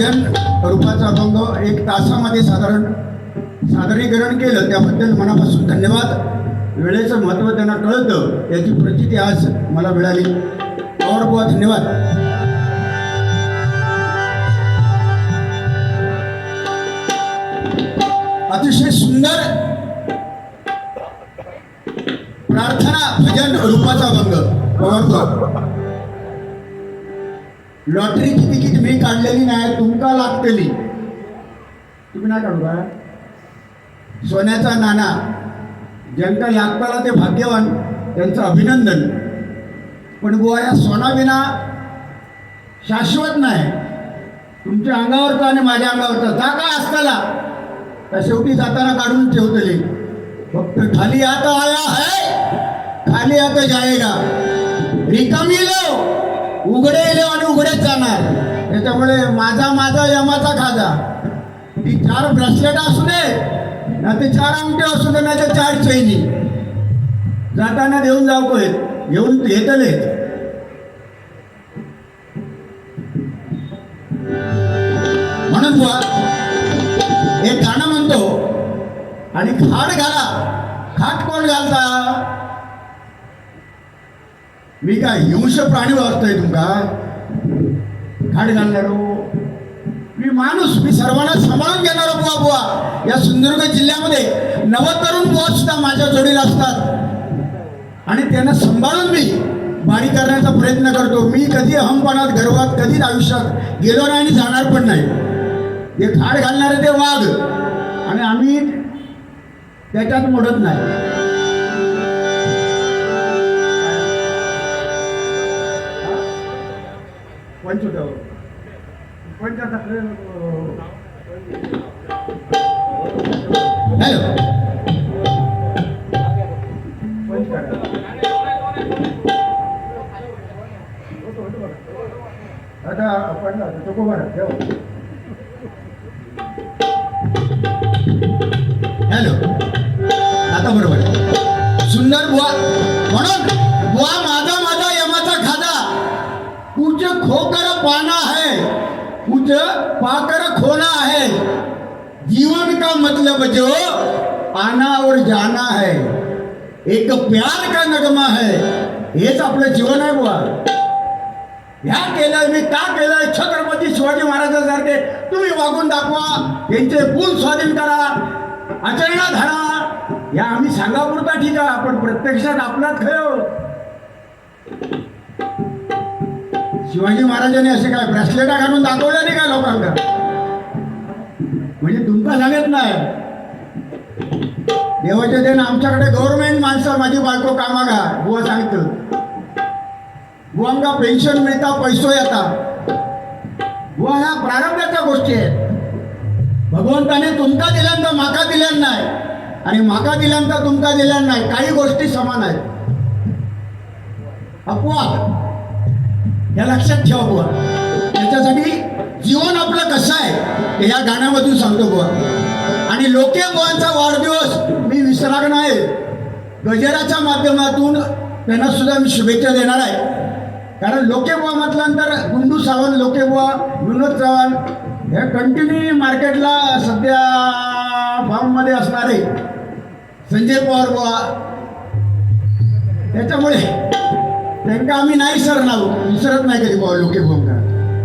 भजन रूपाचा अभंग 1 तासामध्ये सादरीकरण केलं, त्याबद्दल मनापासून धन्यवाद. वेळेचं महत्त्व त्यांना कळतं याची प्रचिती आज मला मिळाली. पवार धन्यवाद. अतिशय सुंदर प्रार्थना भजन रूपाचा अभंग पवार. लॉटरीची तिकीट मी काढलेली नाही, तुमका लागतेली. तुम्ही नाही काढू का? सोन्याचा नाणा ज्यांका लागताला ते भाग्यवान, त्यांचं अभिनंदन. पण बुवा या सोनाविना शाश्वत नाही. तुमच्या अंगावरचा आणि माझ्या अंगावरचा जा काय असताला त्या शेवटी जाताना काढून ठेवतले. फक्त खाली आता आया है, खाली आता जाएगा. रिकामी लो उघडे येलो आणि उघडेच जाणार. त्याच्यामुळे माझा यमाचा खाजा. ती 4 ब्रेसलेट असू दे ना, ते 4 अंगठे असू दे ना, ते 4 चैनी जाताना देऊन जाऊ कोय घेऊन येतले. म्हणून बुवा एक गाणं म्हणतो, आणि खाट घाला. खाट कोण घालता? मी काय हिंस प्राणी वाचतोय तुमका? खाट घालणारो मी माणूस, मी सर्वांना सांभाळून घेणारो बुवा. बुवा या सिंधुदुर्ग जिल्ह्यामध्ये 90 तरुण बुवा सुद्धा माझ्या जोडीला असतात आणि त्यांना सांभाळून मी बारी करण्याचा प्रयत्न करतो. मी कधी अहमपणात गर्वात कधीच आयुष्यात गेलो नाही आणि जाणार पण नाही. हे खाट घालणारे ते वाघ आणि आम्ही त्याच्यात मोडत नाही. हॅलो, आता आपण चोको बरं ठेव. हॅलो, आता बरोबर सुंदर बुवा. म्हणून बुवा माझा यमाचा खादा, कुछ खोकर पाना है, कुछ पाकर खोना है. जीवन का मतलब जो आना और जाना है, एक प्यार का नगमा है. हेच आपलं जीवन आहे बुवा. ह्या केलंय मी, का केलंय? छत्रपती शिवाजी महाराजांसारखे तुम्ही वागून दाखवा, त्यांचे गुण स्वाधीन करा, आचरणात धरा. या आम्ही सांगापुरता ठीक आहे, आपण प्रत्यक्षात आपलाच खेळ. शिवाजी महाराजांनी असे काय ब्रेसलेटा घालून दाखवलं नाही का लोकांना? म्हणजे तुमका सांगत नाही. देवाच्या देण आमच्याकडे गव्हर्नमेंट माणसं, माझी बायको कामागा बुवा सांगतं. बुवांका पेन्शन मिळता, पैसो येता. बुवा ह्या प्रारंभाच्या गोष्टी आहेत. भगवंताने तुमका दिल्यानंतर माका दिल्यान नाही, आणि माका दिल्यानंतर तुमका दिल्यान नाही. काही गोष्टी समान आहेत. अपवाद या लक्षात ठेवा बुवा. त्याच्यासाठी जीवन आपलं कसं आहे हे या गाण्यामधून सांगतो बुवा. आणि लोके बुवांचा वाढदिवस मी विसरणार नाही. गजेराच्या माध्यमातून त्यांना सुद्धा मी शुभेच्छा देणार आहे. कारण लोके बुवा म्हटल्यानंतर गुंडू सावंत, लोके बुवा, विनोद चव्हाण हे कंटिन्यू मार्केटला सध्या फॉर्ममध्ये असणारे संजय पवार बुवा. त्याच्यामुळे त्यांना आम्ही नाही विसरत नाही कधी बुवा लोके बुवा.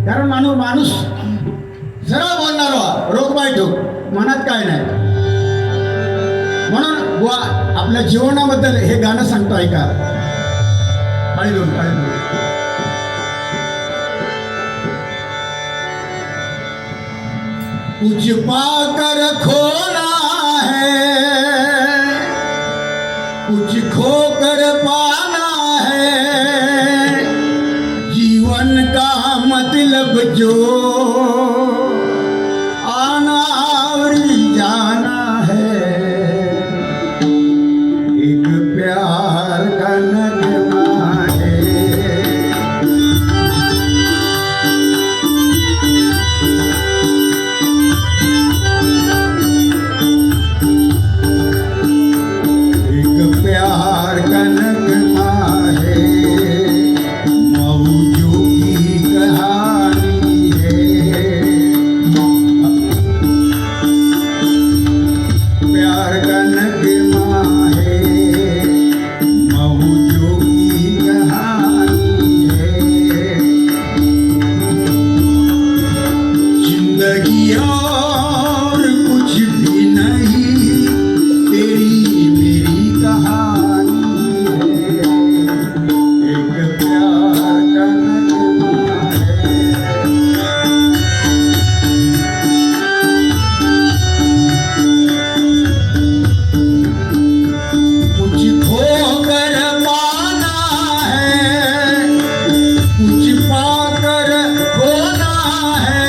कारण माणूस सरळ बोलणार, रोग बाय ठोक, मनात काय नाही. म्हणून बुवा आपल्या जीवनाबद्दल हे गाणं सांगतो, ऐका. काळी दोन कुछ पाकर खोना है, कुछ खोकर पाना है. जीवन का मतलब जो आना और जाना है, एक प्यार का नगमा है. एक प्यार का नगमा है, मौजों की कहानी है. कनक माहे मौजों की कहानी है। जिंदगी और कुछ भी नहीं, तेरी मेरी कहानी है। एक प्यार का नगमा है। कुछ खोकर पाना है, कुछ पाकर खोना है।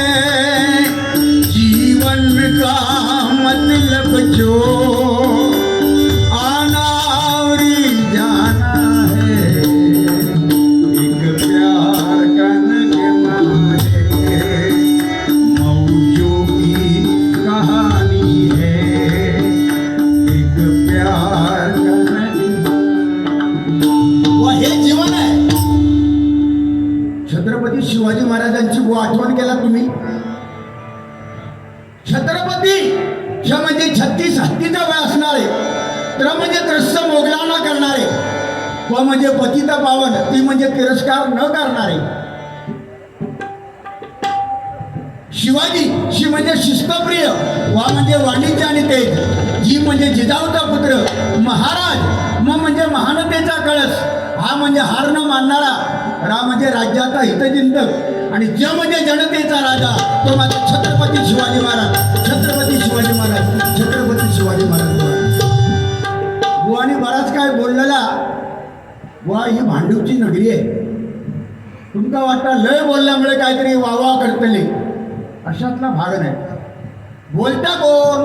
जीवन का मतलब जो आना और जाना है। एक प्यार का नगमा है, मौजों की कहानी है। एक प्यार का नगमा, व हे जीवन आहे. छत्रपती शिवाजी महाराजांची आठवण केला तुम्ही. छत्रपती ह्या म्हणजे 36 हत्तीचा वय असणारे, तर म्हणजे त्रस्त मोगलांना करणारे, व म्हणजे पतिता पावन ती म्हणजे तिरस्कार न करणारे. शिवाजी शी म्हणजे शिस्तप्रिय, वा म्हणजे वाणिज्य आणि तेज. जी म्हणजे जिजाऊचा पुत्र. महाराज म म्हणजे महानतेचा कळस. हा म्हणजे हार न मानणारा. रा म्हणजे राज्याचा हितचिंतक. आणि ज म्हणजे जनतेचा राजा, तो माझा छत्रपती शिवाजी महाराज. छत्रपती शिवाजी महाराज, छत्रपती शिवाजी महाराज. बुवानी बराच काय बोललेला. बुवा ही भांडूपची नगरी आहे. तुमका वाटतं लय बोलल्यामुळे काहीतरी वावा करतली, अशातला भाग नाही. बोलता कोण?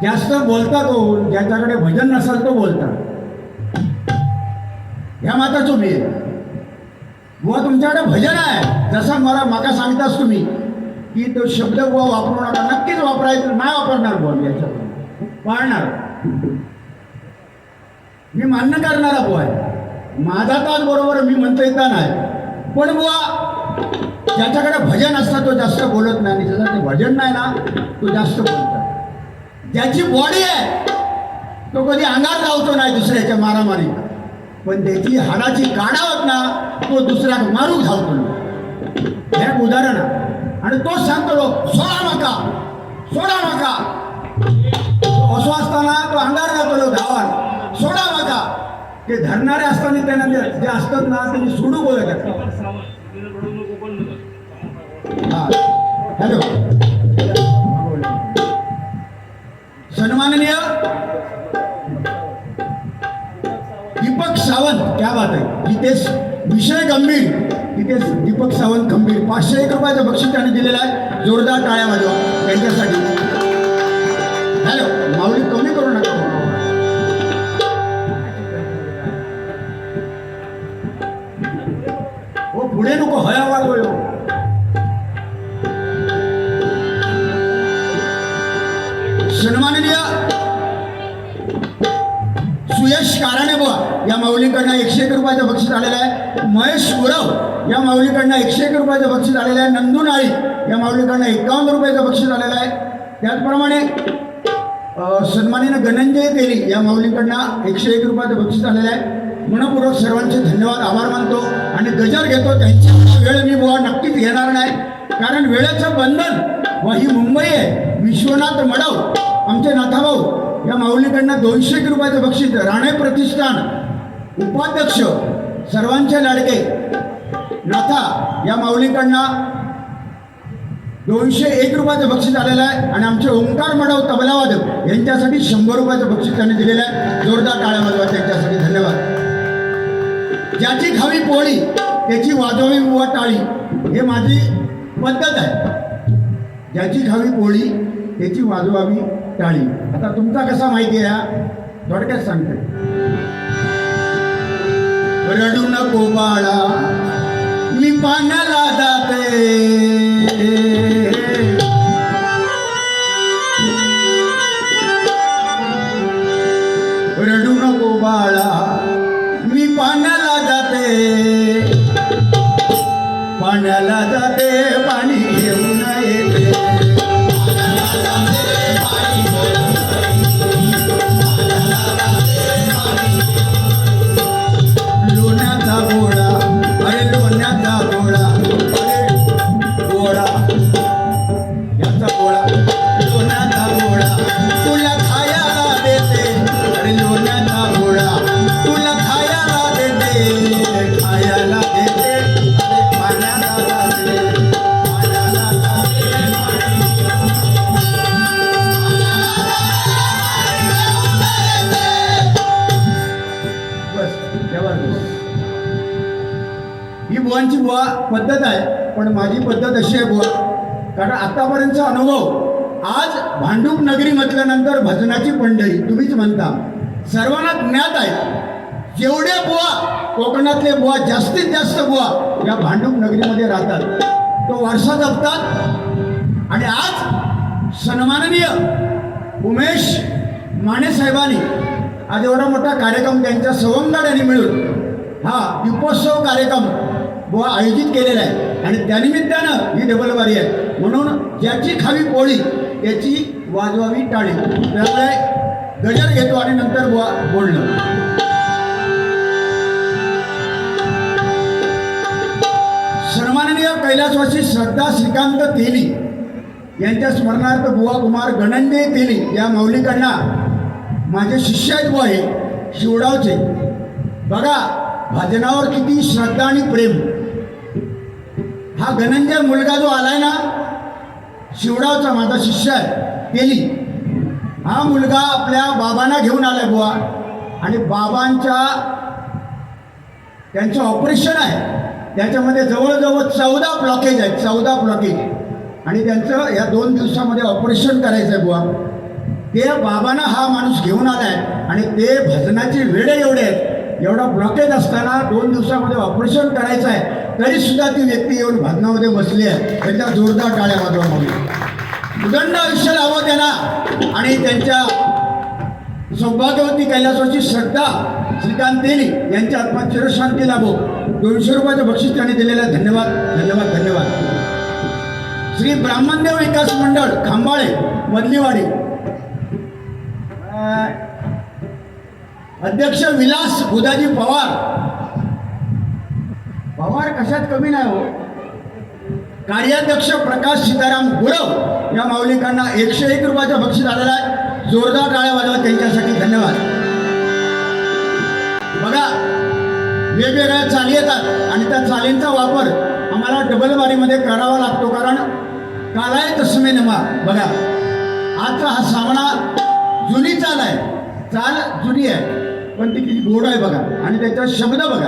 जास्त बोलता कोण? ज्याच्याकडे भजन नसेल तो बोलता. ह्या माता तुम्ही बुवा तुमच्याकडे भजन आहे, जसं माका सांगताच तुम्ही की तो शब्द बुवा वापरू नका. नक्कीच वापरायचं नाही, वापरणार बुवा मी याच्यावर पाळणार. मी मान्य करणारा बुवा आहे. माझा तास बरोबर मी म्हणतो येता नाही, पण बुवा ज्याच्याकडे भजन असतं तो जास्त बोलत नाही, आणि ज्याचं ते भजन नाही ना तो जास्त बोलतो. ज्याची बॉडी आहे तो कधी अंगार लावतो नाही दुसऱ्याच्या मारामारी, पण त्याची हाडाची काढा होत ना तो दुसऱ्या मारू धावतो. हे एक उदाहरण आहे. आणि तोच सांगतो लोक सोडा नका, सोडा नका. असो असताना तो अंगार जातो लोक धावान, सोडा नका. ते धरणारे असताना त्यांना जे असतात ना त्यांनी सोडू बोलत असतात. हॅलो, सन्माननीय दीपक सावंत, क्या बात आहे. जितेश विषय गंभीर, तिथेच दीपक सावंत गंभीर 501 रुपयाचं बक्षीस त्याने दिलेलं आहे. जोरदार टाळ्या वाजवा त्यांच्यासाठी. हॅलो, माऊली कमी करू नका. हो पुढे नको, हया वाढवो. सन्माननीय सुयश काराणे बुवा या माऊलीकडनं 101 रुपयाचं बक्षीस आलेलं आहे. महेश गुरव या माऊलीकडनं 101 रुपयाचं बक्षीस आलेलं आहे. नंदू नाळी या माऊलीकडनं 51 रुपयाचं बक्षीस आलेलं आहे. त्याचप्रमाणे सन्माननीय गणंजय तेली या माऊलीकडनं 101 रुपयाचं बक्षीस आलेलं आहे. मनपूर्वक सर्वांचे धन्यवाद, आभार मानतो आणि गजर घेतो. त्यांची वेळ मी बुवा नक्कीच घेणार नाही, कारण वेळेचं बंधन व ही मुंबई आहे. विश्वनाथ मडव आमचे नाथाभाऊ या माऊलीकडनं 201 रुपयाचं बक्षीस. राणे प्रतिष्ठान उपाध्यक्ष सर्वांचे लाडके नाथा या माऊलीकडनं 201 रुपयाचं बक्षीस आलेलं आहे. आणि आमचे ओंकार मडव तबलावादक यांच्यासाठी 100 रुपयाचं बक्षीस त्यांनी दिलेलं आहे. जोरदार टाळ्या वाजवा त्यांच्यासाठी. धन्यवाद. ज्याची खावी पोळी त्याची वाजवावी बुवा टाळी, हे माझी पद्धत आहे. ज्याची खावी पोळी त्याची वाजवावी टाळी. आता तुमचा कसा माहिती आहे, थोडक्यात सांगते. रडू नको बाळा मी पाण्याला जाते, रडू नको बाळा मी पाण्याला जाते, पाण्याला जाते पाणी घेऊन येते, सर्वांची बुवा पद्धत आहे, पण माझी पद्धत अशी आहे बुवा, कारण आतापर्यंतचा अनुभव आज भांडूप नगरी म्हटल्यानंतर भजनाची पंढरी तुम्हीच म्हणता सर्वांना ज्ञात आहे. जेवढे बुवा कोकणातले बुवा जास्तीत जास्त बुवा या भांडूप नगरीमध्ये राहतात, तो वारसा जपतात. आणि आज सन्माननीय उमेश माने साहेबांनी आज एवढा मोठा कार्यक्रम त्यांच्या सवंगड्यांनी मिळून हा दीपोत्सव कार्यक्रम बुवा आयोजित केलेला आहे. आणि त्यानिमित्तानं ही डबलबारी आहे, म्हणून ज्याची खावी पोळी त्याची वाजवावी टाळी. त्यामुळे गजर घेतो आणि नंतर बुवा बोलणं. सन्माननीय कैलासवासी श्रद्धा श्रीकांत तेली यांच्या स्मरणार्थ बुवा कुमार गणंजे तेली या मौलिकांना माझे शिष्य आहेत बुवा हे शिवडावचे. बघा भजनावर किती श्रद्धा आणि प्रेम. हा गणंजय मुलगा जो आलाय ना, शिवडावचा माझा शिष्य आहे तेली, हा मुलगा आपल्या बाबांना घेऊन आलाय बुवा. आणि त्यांचं ऑपरेशन आहे, त्याच्यामध्ये जवळजवळ 14 ब्लॉकेज आहेत, 14 ब्लॉकेज. आणि त्यांचं या 2 दिवसामध्ये ऑपरेशन करायचं आहे बुवा. ते बाबांना हा माणूस घेऊन आला आहे आणि ते भजनाचे वेळे एवढे आहेत, एवढा ब्लॉकेज असताना 2 दिवसामध्ये ऑपरेशन करायचं आहे, तरीसुद्धा ती व्यक्ती येऊन भजनामध्ये बसली आहे. त्यांच्या जोरदार टाळ्या वाजवा म्हणून. उदंड आयुष्य लावो त्यांना. आणि त्यांच्या सौभाग्यवती कैलासवासी श्रद्धा श्रीकांत तेली यांच्या आत्मा चिरशांती लाभो. 200 रुपयाचं बक्षीस त्यांनी दिलेलं आहे. धन्यवाद धन्यवाद धन्यवाद. श्री ब्राह्मणदेव विकास मंडळ खांबाळे मधलीवाडी अध्यक्ष विलास बुधाजी पवार. पवार कशात कमी नाही हो. कार्याध्यक्ष प्रकाश सीताराम गुरव या माऊलिकांना 101 रुपयाचं बक्षीस आलेलं आहे. जोरदार टाळ्या वाजवा त्यांच्यासाठी. धन्यवाद. बघा वेगवेगळ्या चाली येतात आणि त्या चालींचा वापर आम्हाला डबलबारीमध्ये करावा लागतो, कारण कालाय तस्मे नमा. बघा आजचा हा सामना जुनी चाल आहे, चाल जुनी आहे, पण ती किती गोड आहे बघा. आणि त्याचा शब्द बघा.